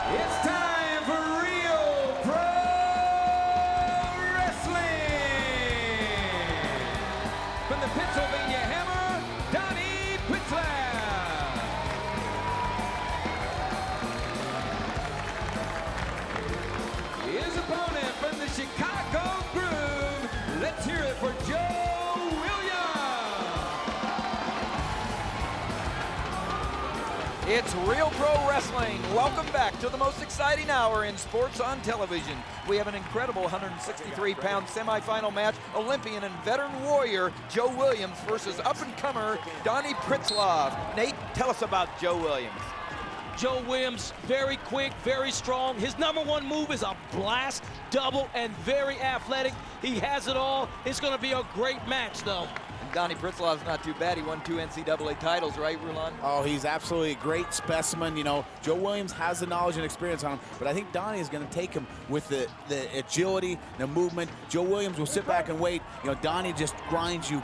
It's time for Real Pro Wrestling! From the Pennsylvania Hammer, Donny Pritzlaff. His opponent from the Chicago Groove, let's hear it for Joe Williams. It's Real Pro Wrestling. Welcome back to the most exciting hour in sports on television. We have an incredible 163-pound semifinal match. Olympian and veteran warrior Joe Williams versus up-and-comer Donny Pritzlaff. Nate, tell us about Joe Williams. Joe Williams, very quick, very strong. His #1 move is a blast, double, and very athletic. He has it all. It's going to be a great match, though. And Donny Pritzlaff's not too bad. He won 2 NCAA titles, right, Rulon? Oh, he's absolutely a great specimen. You know, Joe Williams has the knowledge and experience on him, but I think Donny is going to take him with the agility, the movement. Joe Williams will sit back and wait. You know, Donny just grinds you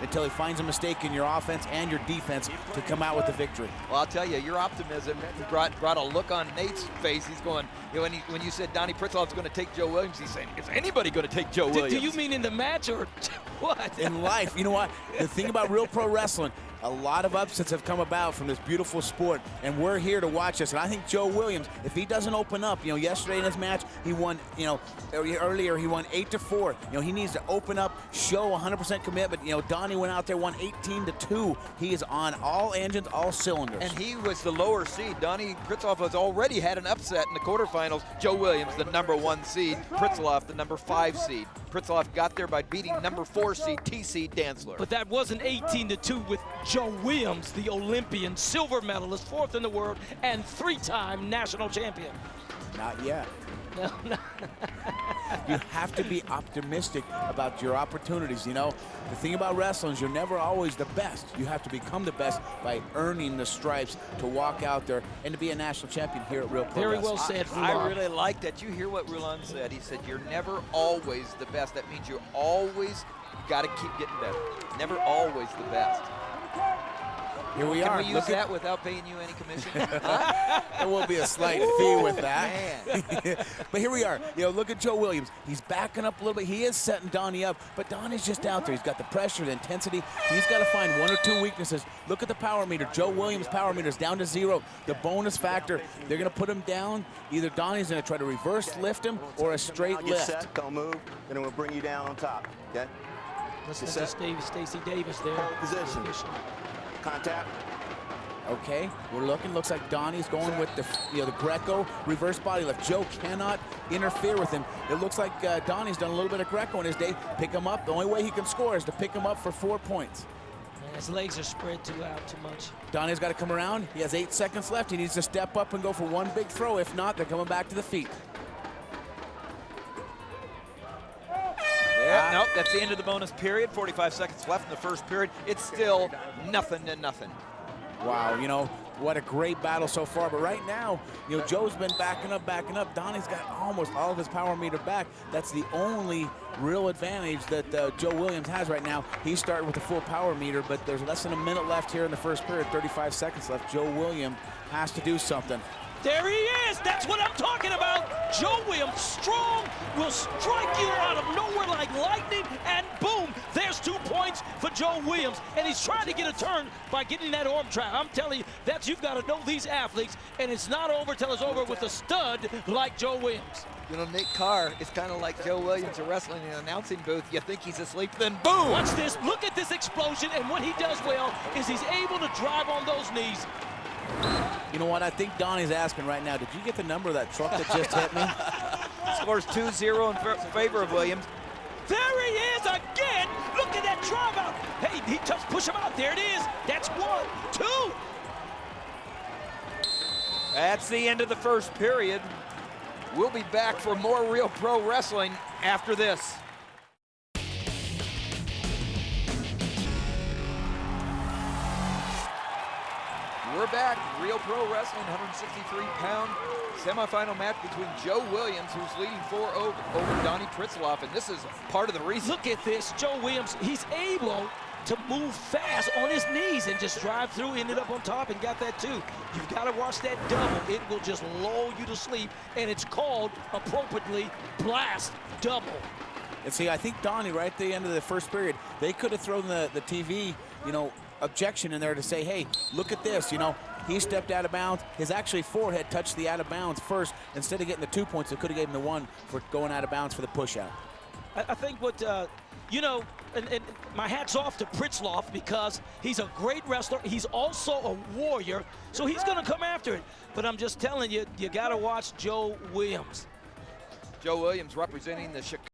until he finds a mistake in your offense and your defense to come out with the victory. Well, I'll tell you, your optimism brought a look on Nate's face. He's going, you know, when you said Donny Pritzlaff's going to take Joe Williams, he's saying, is anybody going to take Joe Williams? Do you mean in the match or what? In life. You know what? The thing about Real Pro Wrestling, a lot of upsets have come about from this beautiful sport, and we're here to watch this. And I think Joe Williams, if he doesn't open up, you know, yesterday in his match, he won, you know, earlier he won 8-4. You know, he needs to open up, show 100% commitment. You know, Donny went out there, won 18-2. He is on all engines, all cylinders. And he was the lower seed. Donny Pritzlaff has already had an upset in the quarterfinals. Joe Williams, the #1 seed. Pritzlaff, the #5 seed. Pritzlaff got there by beating #4 seed TC Dantzler. But that wasn't 18-2 with Joe Williams, the Olympian, silver medalist, 4th in the world, and 3-time national champion. Not yet. No. You have to be optimistic about your opportunities. You know, the thing about wrestling is you're never always the best. You have to become the best by earning the stripes to walk out there and to be a national champion here at Real Pro Very Wrestling. well said, I Rulon. really like that. You hear what Rulon said. He said, you're never always the best. That means you're always got to keep getting better. Never always the best. Here we are. Can we use that without paying you any commission? There will be a slight fee with that. Man. But here we are. You know, look at Joe Williams. He's backing up a little bit. He is setting Donny up, but Donny's just out there. He's got the pressure, the intensity. He's got to find 1 or 2 weaknesses. Look at the power meter. Joe Williams' power meter is down to 0. The bonus factor, they're going to put him down. Either Donny's going to try to reverse lift him or a straight lift. Set, don't move, then we'll bring you down on top, okay? Listen to Stacey Davis there. Position. Contact. Okay, we're looking. Looks like Donny's going with the, you know, the Greco reverse body lift. Joe cannot interfere with him. It looks like Donny's done a little bit of Greco in his day. Pick him up. The only way he can score is to pick him up for 4 points. Man, his legs are spread too much. Donny's got to come around. He has 8 seconds left. He needs to step up and go for 1 big throw. If not, they're coming back to the feet. Yeah, nope, that's the end of the bonus period. 45 seconds left in the first period. It's still nothing to nothing. Wow, you know, what a great battle so far. But right now, you know, Joe's been backing up. Donny's got almost all of his power meter back. That's the only real advantage that Joe Williams has right now. He's starting with the full power meter, but there's less than a minute left here in the first period, 35 seconds left. Joe Williams has to do something. There he is. That's what I'm talking about. Joe Williams, strong, will strike you out of nowhere like lightning, and boom, there's 2 points for Joe Williams. And he's trying to get a turn by getting that arm trap. I'm telling you, you've got to know these athletes, and it's not over till it's over with a stud like Joe Williams. You know, Nick Carr is kind of like Joe Williams wrestling in an announcing booth. You think he's asleep, then boom! Watch this. Look at this explosion, and what he does well is he's able to drive on those knees. You know what? I think Donny's asking right now, did you get the number of that truck that just hit me? Scores 2-0 in favor of Williams. There he is again. Look at that drive out. Hey, he just push him out. There it is. That's 1, 2. That's the end of the first period. We'll be back for more Real Pro Wrestling after this. We're back. Real Pro Wrestling, 163-pound semifinal match between Joe Williams, who's leading 4-0 over Donny Pritzlaff, and this is part of the reason. Look at this, Joe Williams. He's able to move fast on his knees and just drive through, ended up on top and got that too. You've got to watch that double. It will just lull you to sleep, and it's called, appropriately, blast double. And see, I think Donny, right at the end of the first period, they could have thrown the TV, you know, objection in there to say, hey, look at this, you know, he stepped out of bounds. His actually forehead touched the out of bounds first. Instead of getting the 2 points, they could have given him the 1 for going out of bounds for the push out. I think what, you know, and my hat's off to Pritzlaff because he's a great wrestler. He's also a warrior, so he's going to come after it. But I'm just telling you, you got to watch Joe Williams. Joe Williams representing the Chicago